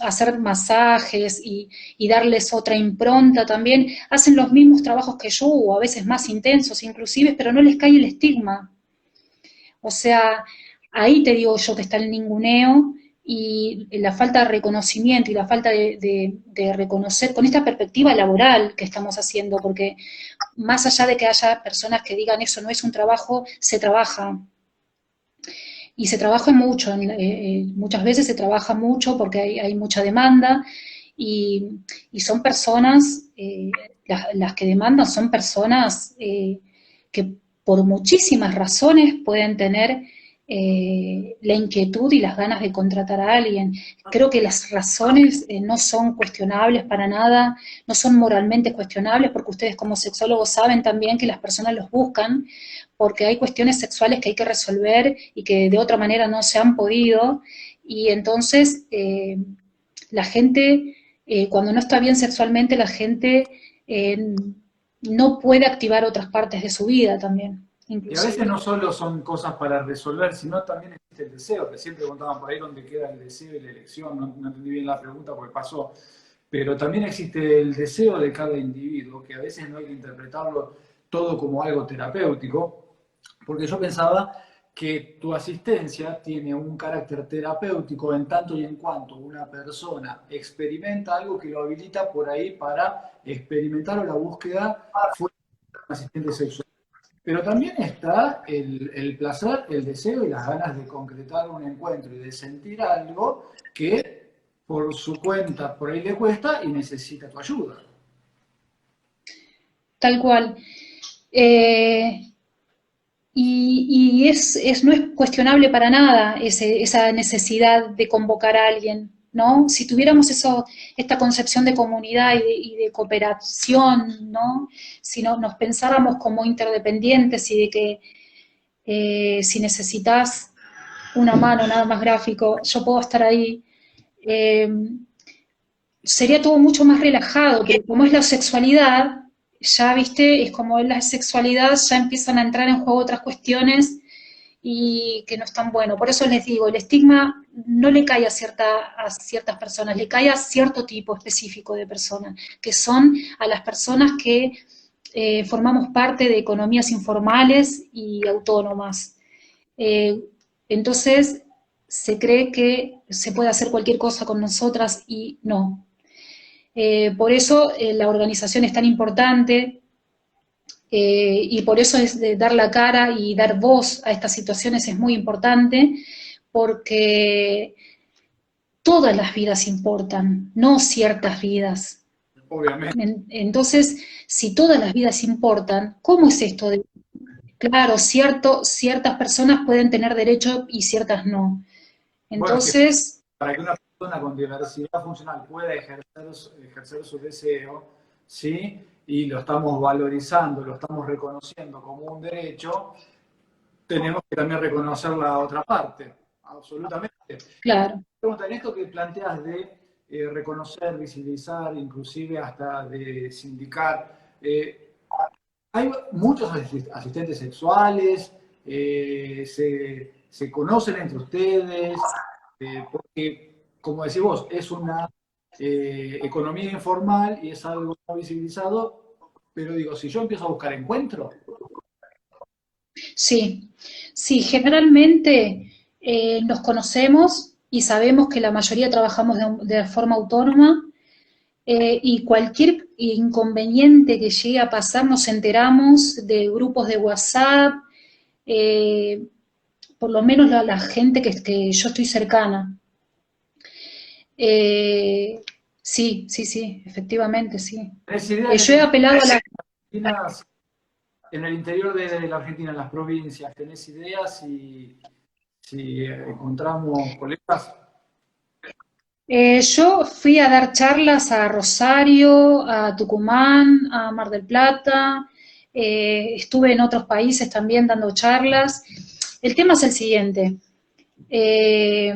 hacer masajes y darles otra impronta también, hacen los mismos trabajos que yo, o a veces más intensos inclusive, pero no les cae el estigma. O sea, ahí te digo yo que está el ninguneo y la falta de reconocimiento y la falta de reconocer con esta perspectiva laboral que estamos haciendo, porque más allá de que haya personas que digan eso no es un trabajo, se trabaja. Y se trabaja mucho, muchas veces se trabaja mucho porque hay mucha demanda y son personas, las que demandan son personas que por muchísimas razones pueden tener la inquietud y las ganas de contratar a alguien. Creo que las razones no son cuestionables para nada, no son moralmente cuestionables, porque ustedes como sexólogos saben también que las personas los buscan, porque hay cuestiones sexuales que hay que resolver y que de otra manera no se han podido, y entonces la gente, cuando no está bien sexualmente, la gente no puede activar otras partes de su vida también. Y a veces no solo son cosas para resolver, sino también existe el deseo. Recién preguntaban por ahí dónde queda el deseo y la elección, no entendí bien la pregunta porque pasó. Pero también existe el deseo de cada individuo, que a veces no hay que interpretarlo todo como algo terapéutico, porque yo pensaba que tu asistencia tiene un carácter terapéutico en tanto y en cuanto una persona experimenta algo que lo habilita por ahí para experimentar o la búsqueda fuera de un asistente sexual. Pero también está el placer, el deseo y las ganas de concretar un encuentro y de sentir algo que por su cuenta por ahí le cuesta y necesita tu ayuda. Tal cual. Y no es cuestionable para nada esa necesidad de convocar a alguien, ¿no? Si tuviéramos esta concepción de comunidad y de cooperación, ¿no? Si nos pensáramos como interdependientes y de que si necesitas una mano, nada más gráfico, yo puedo estar ahí, eh, sería todo mucho más relajado, pero como es la sexualidad, ya, viste, es como es la sexualidad, ya empiezan a entrar en juego otras cuestiones y que no es tan bueno. Por eso les digo, el estigma no le cae a ciertas personas, le cae a cierto tipo específico de personas, que son a las personas que formamos parte de economías informales y autónomas. Eh, entonces, se cree que se puede hacer cualquier cosa con nosotras y no. Por eso la organización es tan importante y por eso es de dar la cara y dar voz a estas situaciones es muy importante, porque todas las vidas importan, no ciertas vidas. Obviamente. Entonces, si todas las vidas importan, ¿cómo es esto de, claro, ciertas personas pueden tener derecho y ciertas no? Bueno, es que Entonces, para que una persona con diversidad funcional pueda ejercer su deseo, ¿sí? Y lo estamos valorizando, lo estamos reconociendo como un derecho, tenemos que también reconocer la otra parte, absolutamente. claro. Pregunta, en esto que planteas de reconocer, visibilizar, inclusive hasta de sindicar, hay muchos asistentes sexuales, se conocen entre ustedes, porque, como decís vos, es una economía informal y es algo no visibilizado, pero digo, si yo empiezo a buscar encuentro, Sí, sí, generalmente nos conocemos y sabemos que la mayoría trabajamos de forma autónoma y cualquier inconveniente que llegue a pasar nos enteramos de grupos de WhatsApp, eh, por lo menos la gente que yo estoy cercana. Eh, sí, sí, sí, efectivamente, sí. ¿tenés idea en Yo he apelado a la... En el interior de la Argentina, en las provincias, ¿tenés ideas si encontramos colegas? Yo fui a dar charlas a Rosario, a Tucumán, a Mar del Plata, estuve en otros países también dando charlas. El tema es el siguiente. eh,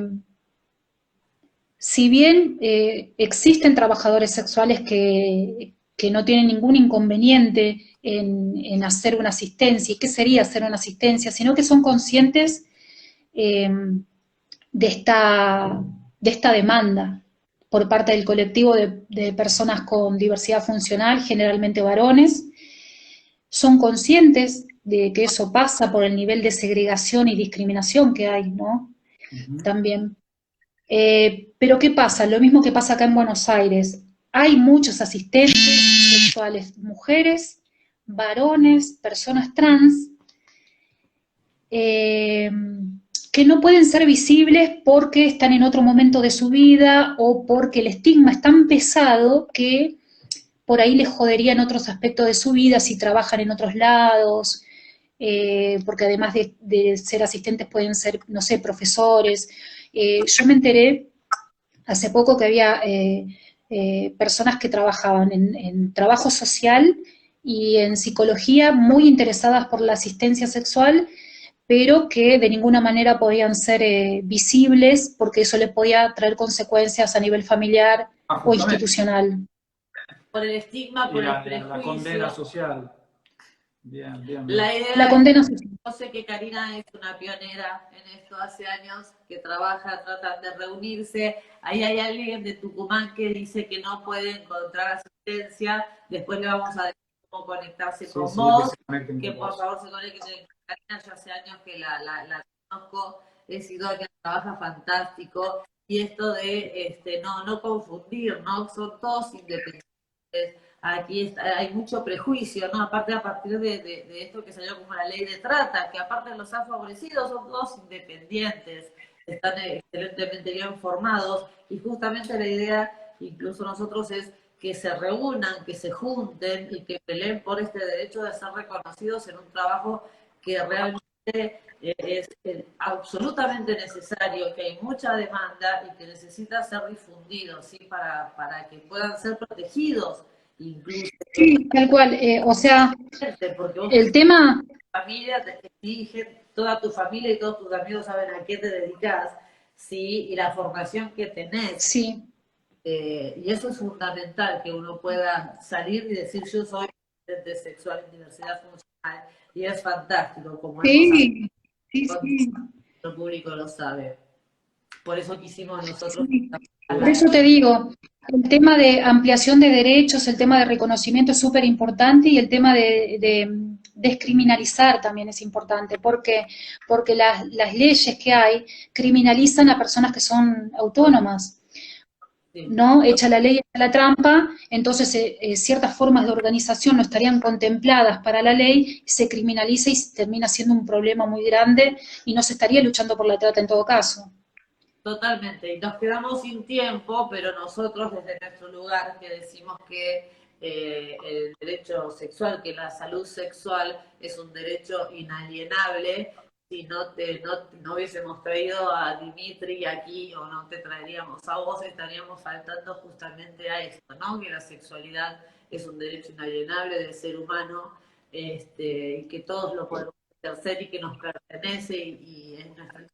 si bien existen trabajadores sexuales que no tienen ningún inconveniente en hacer una asistencia, ¿y qué sería hacer una asistencia? Sino que son conscientes eh, de esta demanda por parte del colectivo de personas con diversidad funcional, generalmente varones, son conscientes de que eso pasa por el nivel de segregación y discriminación que hay, ¿no? También. Pero ¿qué pasa? Lo mismo que pasa acá en Buenos Aires. Hay muchos asistentes sexuales, mujeres, varones, personas trans, que no pueden ser visibles porque están en otro momento de su vida o porque el estigma es tan pesado que por ahí les jodería en otros aspectos de su vida si trabajan en otros lados, porque además de ser asistentes pueden ser, no sé, profesores. Yo me enteré hace poco que había personas que trabajaban en trabajo social y en psicología muy interesadas por la asistencia sexual, pero que de ninguna manera podían ser visibles porque eso les podía traer consecuencias a nivel familiar o institucional. Por el estigma, por el prejuicio. La condena social. Bien, bien. La idea La condena social. Yo sé que Karina es una pionera en esto, hace años que trabaja, tratan de reunirse. Ahí hay alguien de Tucumán que dice que no puede encontrar asistencia. Después le vamos a decir cómo conectarse con vos, que por favor se conecten con Karina. Yo hace años que la conozco, es idónea, trabaja fantástico. Y esto de no confundir, ¿no? Son todos independientes. Aquí hay mucho prejuicio, ¿no? Aparte a partir de esto que salió como la ley de trata, que aparte los han favorecido, son todos independientes, están excelentemente bien formados, y justamente la idea, incluso nosotros, es que se reúnan, que se junten y que peleen por este derecho de ser reconocidos en un trabajo que realmente es absolutamente necesario, que hay mucha demanda y que necesita ser difundido, ¿sí? Para que puedan ser protegidos. Incluso, sí, tal cual, o sea, porque vos el tema... familia te exigen, toda tu familia y todos tus amigos saben a qué te dedicas, ¿sí? Y la formación que tenés. Sí. Y eso es fundamental, que uno pueda salir y decir yo soy asistente sexual en diversidad funcional, y es fantástico, como sí, sí. El público lo sabe. Por eso quisimos nosotros... Sí. Por eso te digo, el tema de ampliación de derechos, el tema de reconocimiento es súper importante, y el tema de descriminalizar también es importante. ¿Por qué? Porque las leyes que hay criminalizan a personas que son autónomas, ¿no? Echa la ley, echa la trampa, entonces ciertas formas de organización no estarían contempladas para la ley, se criminaliza y termina siendo un problema muy grande y no se estaría luchando por la trata en todo caso. Totalmente, y nos quedamos sin tiempo, pero nosotros desde nuestro lugar que decimos que el derecho sexual, que la salud sexual es un derecho inalienable. Si no hubiésemos traído a Dimitri aquí, o no te traeríamos a vos, estaríamos faltando justamente a esto, ¿no? Que la sexualidad es un derecho inalienable del ser humano, y que todos lo podemos ejercer y que nos pertenece y es nuestra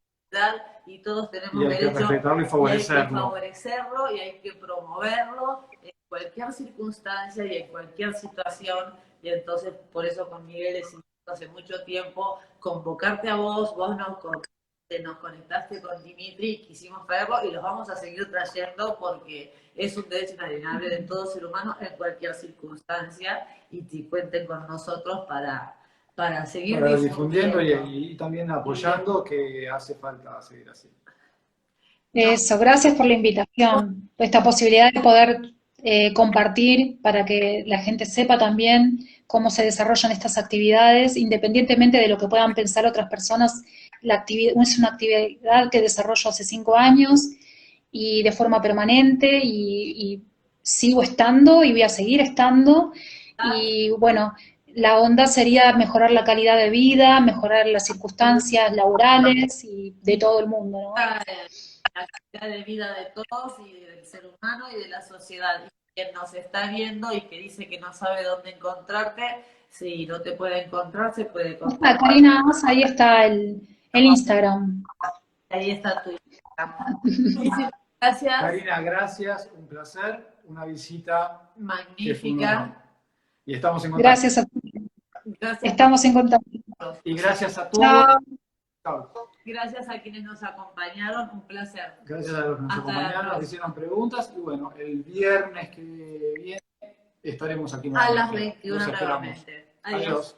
y todos tenemos derecho que respetarlo y favorecerlo. Y hay que favorecerlo y hay que promoverlo en cualquier circunstancia y en cualquier situación. Y entonces por eso con Miguel es hace mucho tiempo convocarte a vos nos conectaste con Dimitri, quisimos traerlo y los vamos a seguir trayendo porque es un derecho inalienable de todo ser humano en cualquier circunstancia, y cuenten con nosotros para seguir difundiendo y también apoyando, que hace falta seguir así. Eso, gracias por la invitación, esta posibilidad de poder compartir para que la gente sepa también cómo se desarrollan estas actividades, independientemente de lo que puedan pensar otras personas. La actividad es una actividad que desarrollo hace 5 años y de forma permanente, y sigo estando y voy a seguir estando, y bueno, la onda sería mejorar la calidad de vida, mejorar las circunstancias laborales y de todo el mundo, ¿no? La calidad de vida de todos y del ser humano y de la sociedad. Y quien nos está viendo y que dice que no sabe dónde encontrarte, si no te puede encontrar, se puede encontrar. Karina, ahí está el Instagram. Ahí está tu Instagram. Muchísimas gracias. Karina, gracias, un placer, una visita magnífica. Y estamos en contacto. Gracias a ti. Estamos en contacto. Y gracias a todos. Chao. Gracias a quienes nos acompañaron, un placer. Gracias a los que nos acompañaron, nos hicieron preguntas, y bueno, el viernes que viene estaremos aquí. A las 21 nuevamente. Adiós.